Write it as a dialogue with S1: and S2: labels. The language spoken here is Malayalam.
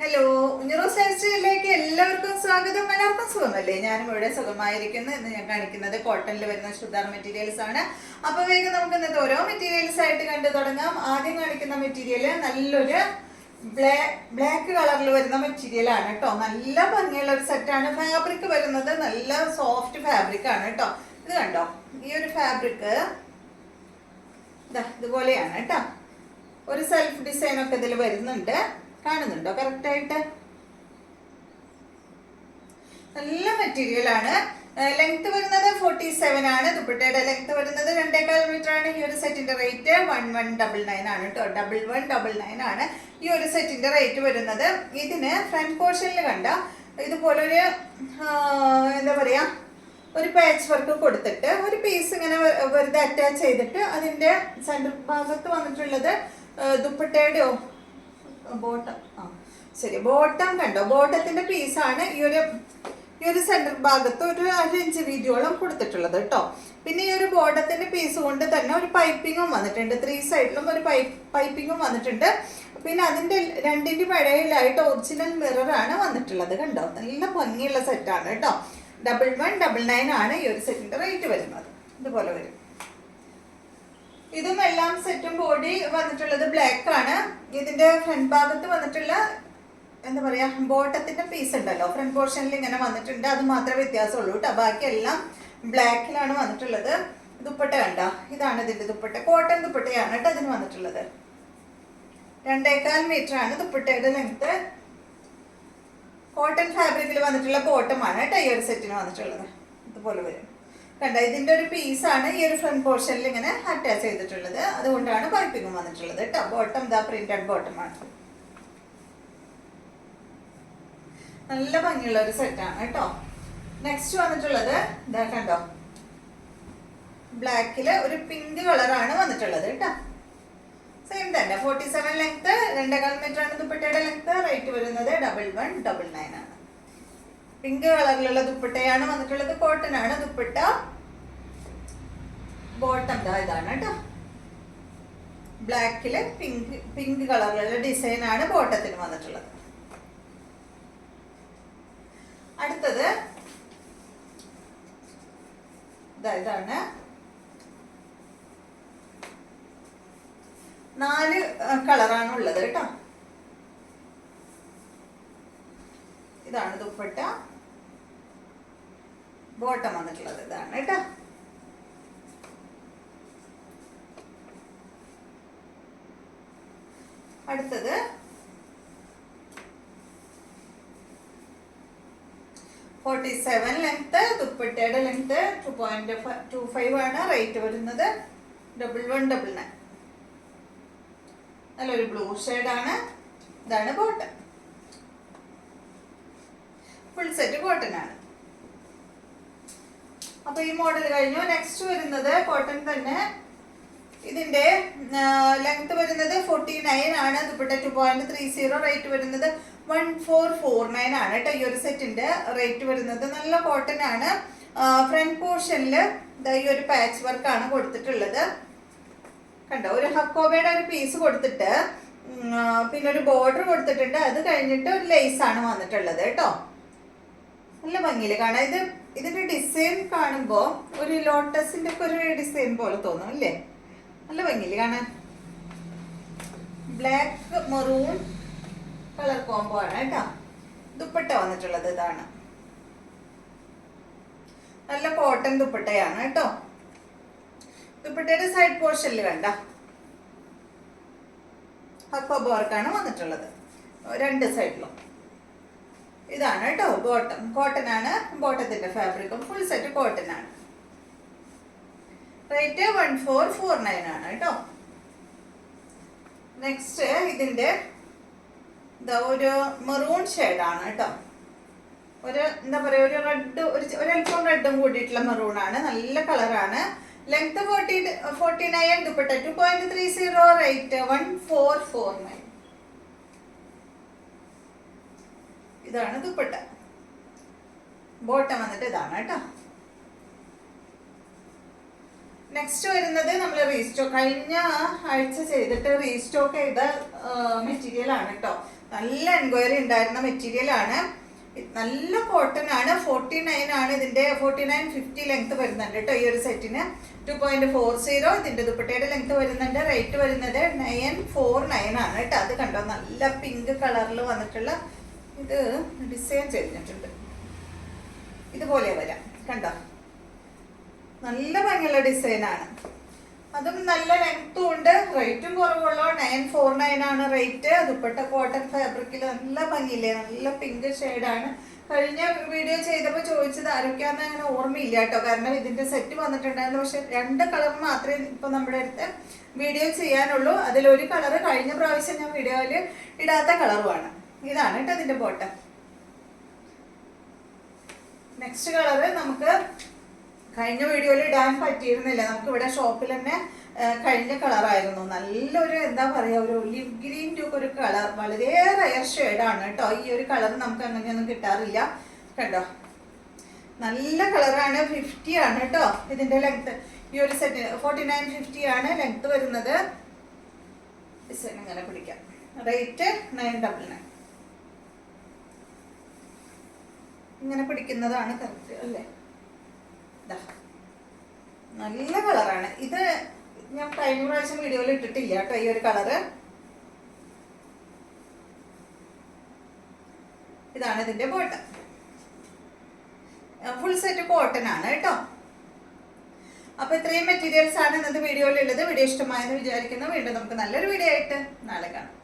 S1: ഹലോ, ഉഞ്ഞറോസ് ലൈഫ് സ്റ്റൈലിലേക്ക് എല്ലാവർക്കും സ്വാഗതം. എല്ലാവർക്കും സുഖമല്ലേ? ഞാനും ഇവിടെ സുഖമായിരിക്കുന്നു. ഇന്ന് ഞാൻ കാണിക്കുന്നത് കോട്ടണിൽ വരുന്ന ചുരിദാർ മെറ്റീരിയൽസ് ആണ്. അപ്പോൾ വേഗം നമുക്ക് ഇന്നത്തെ ഓരോ മെറ്റീരിയൽസ് ആയിട്ട് കണ്ടു തുടങ്ങാം. ആദ്യം കാണിക്കുന്ന മെറ്റീരിയൽ നല്ലൊരു ബ്ലാക്ക് കളറിൽ വരുന്ന മെറ്റീരിയൽ ആണ് കേട്ടോ. നല്ല ഭംഗിയുള്ള ഒരു സെറ്റാണ്. ഫാബ്രിക് വരുന്നത് നല്ല സോഫ്റ്റ് ഫാബ്രിക് ആണ് കേട്ടോ. ഇത് കണ്ടോ, ഈ ഒരു ഫാബ്രിക് ഇതുപോലെയാണ് കേട്ടോ. ഒരു സെൽഫ് ഡിസൈൻ ഒക്കെ ഇതിൽ വരുന്നുണ്ട്. കാണുന്നുണ്ടോ കറക്റ്റായിട്ട്? നല്ല മെറ്റീരിയൽ ആണ്. ലെങ്ത് വരുന്നത് 47 ആണ്. ദുപ്പട്ടയുടെ ലെങ്ത് വരുന്നത് 2.25 മീറ്റർ ആണ്. ഈ ഒരു സെറ്റിന്റെ റേറ്റ് 1199 ആണ് കേട്ടോ. 1199 ആണ് ഈ ഒരു സെറ്റിന്റെ റേറ്റ് വരുന്നത്. ഇതിന് ഫ്രണ്ട് പോർഷനിൽ കണ്ട ഇതുപോലൊരു എന്താ പറയാ, ഒരു പാച്ച് വർക്ക് കൊടുത്തിട്ട് ഒരു പീസ് ഇങ്ങനെ വെറുതെ അറ്റാച്ച് ചെയ്തിട്ട് അതിന്റെ സെന്റർ ഭാഗത്ത് വന്നിട്ടുള്ളത് ദുപ്പട്ടയുടെ ബോട്ടം ബോട്ടം കണ്ടോ, ബോട്ടത്തിന്റെ പീസാണ് ഈ ഒരു സെന്റർ ഭാഗത്ത് ഒരു 1 ഇഞ്ച് വീതിയോളം കൊടുത്തിട്ടുള്ളത് കേട്ടോ. പിന്നെ ഈ ഒരു ബോട്ടത്തിന്റെ പീസ് കൊണ്ട് തന്നെ ഒരു പൈപ്പിങ്ങും വന്നിട്ടുണ്ട്. 3 സൈഡിലും ഒരു പൈപ്പിങ്ങും വന്നിട്ടുണ്ട്. പിന്നെ അതിന്റെ രണ്ടിന്റെ ഇടയിലായിട്ട് ഒറിജിനൽ മിറർ ആണ് വന്നിട്ടുള്ളത്. കണ്ടോ, നല്ല ഭംഗിയുള്ള സെറ്റാണ് കേട്ടോ. 1199 ആണ് ഈ ഒരു സെറ്റിന്റെ റേറ്റ് വരുന്നത്. ഇതുപോലെ വരും. ഇതും എല്ലാം സെറ്റും ബോഡി വന്നിട്ടുള്ളത് ബ്ലാക്ക് ആണ്. ഇതിന്റെ ഫ്രണ്ട് ഭാഗത്ത് വന്നിട്ടുള്ള എന്താ പറയാ, ബോട്ടത്തിന്റെ പീസ് ഉണ്ടല്ലോ, ഫ്രണ്ട് പോർഷനിൽ ഇങ്ങനെ വന്നിട്ടുണ്ട്. അത് മാത്രമേ വ്യത്യാസമുള്ളൂ കേട്ടോ. ബാക്കി എല്ലാം ബ്ലാക്കിലാണ് വന്നിട്ടുള്ളത്. ദുപ്പട്ട കണ്ട, ഇതാണ് ഇതിന്റെ ദുപ്പട്ട. കോട്ടൺ ദുപ്പട്ടയാണ് കേട്ടോ ഇതിന് വന്നിട്ടുള്ളത്. 2.25 മീറ്റർ ആണ് ദുപ്പട്ടയുടെ ലെങ്ത്. കോട്ടൺ ഫാബ്രിക്കിൽ വന്നിട്ടുള്ള ബോട്ടമാണ് കേട്ടോ ഈ ഒരു സെറ്റിന് വന്നിട്ടുള്ളത്. ഇതുപോലെ വരും കണ്ട. ഇതിന്റെ ഒരു പീസാണ് ഈ ഒരു ഫ്രണ്ട് പോർഷനിൽ ഇങ്ങനെ അറ്റാച്ച് ചെയ്തിട്ടുള്ളത്. അതുകൊണ്ടാണ് പൈപ്പിങ്ങും വന്നിട്ടുള്ളത് കേട്ടോ. ബോട്ടം പ്രിന്റഡ് ബോട്ടമാണ്. നല്ല ഭംഗിയുള്ള ഒരു സെറ്റാണ് കേട്ടോ. നെക്സ്റ്റ് വന്നിട്ടുള്ളത് ഇതാ കണ്ടോ, ബ്ലാക്കില് ഒരു പിങ്ക് കളറാണ് വന്നിട്ടുള്ളത് കേട്ടോ. സെയിം തന്നെ 47 ലെങ്ത്, 2.25 മീറ്റർ ആണ് ദുപ്പട്ടയുടെ ലെങ്ത്. റേറ്റ് വരുന്നത് 1199 ആണ്. പിങ്ക് കളറിലുള്ള ദുപ്പട്ടയാണ് വന്നിട്ടുള്ളത്. കോട്ടൺ ആണ് ദുപ്പട്ട. ബോട്ടം ഇതാണ് കേട്ടോ. ബ്ലാക്കില് പിങ്ക് കളറിലുള്ള ഡിസൈൻ ആണ് ബോട്ടത്തിന് വന്നിട്ടുള്ളത്. അടുത്തത് ഇതാണ്. 4 കളറാണ് ഉള്ളത് കേട്ടോ. ഇതാണ് ദുപ്പട്ട. ബോട്ടം വന്നിട്ടുള്ളത് ഇതാണ് കേട്ടോ. അടുത്തത് 47 ലെങ്ത്, ദുപ്പട്ടയുടെ ലെങ്ത് 2.25 ആണ്. റേറ്റ് വരുന്നത് 1199. നല്ലൊരു ബ്ലൂ ഷെയ്ഡാണ്. ഇതാണ് ബോട്ടം. ഫുൾ സെറ്റ് കോട്ടൺ ആണ്. അപ്പൊ ഈ മോഡൽ കഴിഞ്ഞു. നെക്സ്റ്റ് വരുന്നത് കോട്ടൺ തന്നെ. ഇതിന്റെ ലെങ്ത് വരുന്നത് 49 ആണ്. ദുപ്പട്ട 2.30. റേറ്റ് വരുന്നത് 1449 ആണ് കേട്ടോ. ഈ ഒരു സെറ്റിന്റെ റേറ്റ് വരുന്നത്. നല്ല കോട്ടൺ ആണ്. ഫ്രണ്ട് പോർഷനിൽ ഈ ഒരു പാച്ച് വർക്ക് ആണ് കൊടുത്തിട്ടുള്ളത്. കണ്ടോ, ഒരു ഹക്കോബയുടെ ഒരു പീസ് കൊടുത്തിട്ട് പിന്നെ ഒരു ബോർഡർ കൊടുത്തിട്ടുണ്ട്. അത് കഴിഞ്ഞിട്ട് ഒരു ലേസ് ആണ് വന്നിട്ടുള്ളത് കേട്ടോ. നല്ല ഭംഗിയിൽ കാണാം. ഇതിന്റെ ഡിസൈൻ കാണുമ്പോൾ ഒരു ലോട്ടസിന്റെ ഒക്കെ ഒരു ഡിസൈൻ പോലെ തോന്നും അല്ലേ? നല്ല ഭംഗിയിൽ കാണാൻ. ബ്ലാക്ക് മെറൂൺ കളർ കോംബോ ആണ് കേട്ടോ. ദുപ്പട്ട വന്നിട്ടുള്ളത് ഇതാണ്. നല്ല കോട്ടൺ ദുപ്പട്ടയാണ് കേട്ടോ. ദുപ്പട്ടയുടെ സൈഡ് പോർഷനിൽ കണ്ട ഹക്കോബ വർക്കാണ് വന്നിട്ടുള്ളത് 2 സൈഡിലും. ഇതാണ് കേട്ടോ ബോട്ടം. കോട്ടൺ ആണ് ബോട്ടത്തിന്റെ ഫാബ്രിക്കും. ഫുൾ സെറ്റ് കോട്ടൺ ആണ്. റേറ്റ് 1449 ആണ് കേട്ടോ. നെക്സ്റ്റ് ഇതിന്റെ ഒരു മെറൂൺ ഷെയ്ഡാണ് കേട്ടോ. ഒരു എന്താ പറയാ, ഒരു റെഡ്, ഒരൽപ്പം റെഡും കൂടിയിട്ടുള്ള മെറൂൺ ആണ്. നല്ല കളറാണ്. ലെങ്ത് 49, ദുപ്പട്ട 2.30. റേറ്റ് 1449. ഇതാണ് ദുപ്പട്ട. ബോട്ടം വന്നിട്ട് ഇതാണ് കേട്ടോ. നെക്സ്റ്റ് വരുന്നത് നമ്മൾ റീസ്റ്റോക്ക് കഴിഞ്ഞ ആഴ്ച ചെയ്തിട്ട് റീസ്റ്റോക്ക് ചെയ്ത മെറ്റീരിയൽ ആണ് കേട്ടോ. നല്ല എൻക്വയറി ഉണ്ടായിരുന്ന മെറ്റീരിയൽ ആണ്. നല്ല കോട്ടൺ ആണ്. 49 ആണ് ഇതിന്റെ 49-50 ലെങ്ത് വരുന്നുണ്ട് കേട്ടോ ഈ ഒരു സെറ്റിന്. 2.40 ഇതിന്റെ ദുപ്പട്ടയുടെ ലെങ്ത് വരുന്നുണ്ട്. റേറ്റ് വരുന്നത് 949 ആണ് കേട്ടോ. അത് കണ്ടോ, നല്ല പിങ്ക് കളറിൽ വന്നിട്ടുള്ള ഇത് ഡിസൈൻ ചെയ്തിട്ടുണ്ട്. ഇതുപോലെ വരാം കണ്ടോ, നല്ല ഭംഗിയുള്ള ഡിസൈനാണ്. അതും നല്ല ലെങ്ത്തും ഉണ്ട്. റേറ്റും കുറവുള്ളൂ. 949 ആണ് റേറ്റ്. ദുപ്പട്ട കോട്ടൺ ഫാബ്രിക്കിൽ നല്ല ഭംഗിയില്ലേ, നല്ല പിങ്ക് ഷെയ്ഡാണ്. കഴിഞ്ഞ വീഡിയോ ചെയ്തപ്പോൾ ചോദിച്ചത് ആരൊക്കെയാണെന്ന് അങ്ങനെ ഓർമ്മയില്ല കേട്ടോ, കാരണം ഇതിന്റെ സെറ്റ് വന്നിട്ടുണ്ടായിരുന്നു. പക്ഷെ 2 കളർ മാത്രമേ ഇപ്പൊ നമ്മുടെ അടുത്ത് വീഡിയോ ചെയ്യാനുള്ളൂ. അതിലൊരു കളർ കഴിഞ്ഞ പ്രാവശ്യം ഞാൻ വീഡിയോയിൽ ഇടാത്ത കളറുമാണ്. ഇതാണ് കേട്ടോ ഇതിന്റെ ബോട്ടം. നെക്സ്റ്റ് കളറ് നമുക്ക് കഴിഞ്ഞ വീഡിയോയിൽ ഇടാൻ പറ്റിയിരുന്നില്ല. നമുക്ക് ഇവിടെ ഷോപ്പിൽ തന്നെ കഴിഞ്ഞ കളറായിരുന്നു. നല്ലൊരു എന്താ പറയുക, ഒരു ഒലിവ് ഗ്രീൻ ടു ഒരു കളർ, വളരെ റയർ ഷെയ്ഡാണ് കേട്ടോ. ഈ ഒരു കളർ നമുക്ക് അങ്ങനെയൊന്നും കിട്ടാറില്ല. കണ്ടോ, നല്ല കളറാണ്. 50 ആണ് കേട്ടോ ഇതിന്റെ ലെങ്ത്. ഈ ഒരു സെറ്റ് 49-50 ആണ് ലെങ്ത് വരുന്നത്. ഡിസൈൻ ഇങ്ങനെ പിടിക്കാം. റേറ്റ് 999. ഇങ്ങനെ പിടിക്കുന്നതാണ് കറക്റ്റ് അല്ലേ. നല്ല കളറാണ് ഇത്. ഞാൻ കഴിഞ്ഞ പ്രാവശ്യം വീഡിയോയിൽ ഇട്ടിട്ടില്ല കേട്ടോ ഈ ഒരു കളറ്. ഇതാണ് ഇതിന്റെ ബോട്ടം. ഫുൾ സെറ്റ് കോട്ടൺ ആണ് കേട്ടോ. അപ്പൊ ഇത്രയും മെറ്റീരിയൽസ് ആണ് ഇന്നത്തെ വീഡിയോയിലുള്ളത്. വീഡിയോ ഇഷ്ടമായെന്ന് വിചാരിക്കുന്നു. വീണ്ടും നമുക്ക് നല്ലൊരു വീഡിയോ ആയിട്ട് നാളെ കാണാം.